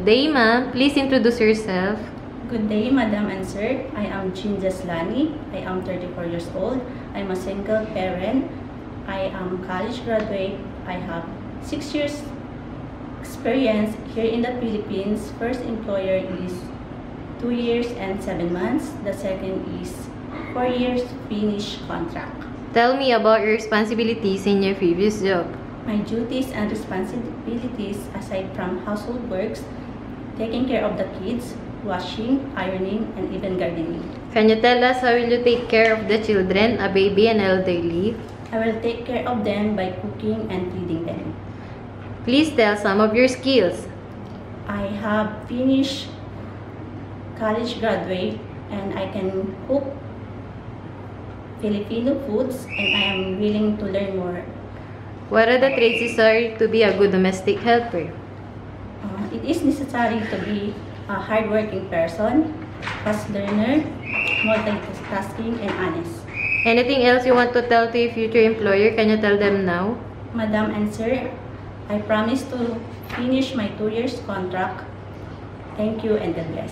day, ma'am. Please introduce yourself. Good day, Madam and Sir. I am Jean Jaslani. I am 34 years old. I am a single parent. I am college graduate. I have 6 years experience here in the Philippines. First employer is 2 years and 7 months. The second is 4 years finish contract. Tell me about your responsibilities in your previous job. My duties and responsibilities aside from household works, taking care of the kids, washing, ironing, and even gardening. Can you tell us how will you take care of the children, a baby and elderly? I will take care of them by cooking and feeding them. Please tell some of your skills. I have finished college graduate and I can cook Filipino foods and I am willing to learn more. What are the traits necessary to be a good domestic helper? It is necessary to be a hardworking person, fast learner, multitasking, and honest. Anything else you want to tell to your future employer? Can you tell them now? Madam and Sir, I promise to finish my 2 years contract. Thank you and God bless.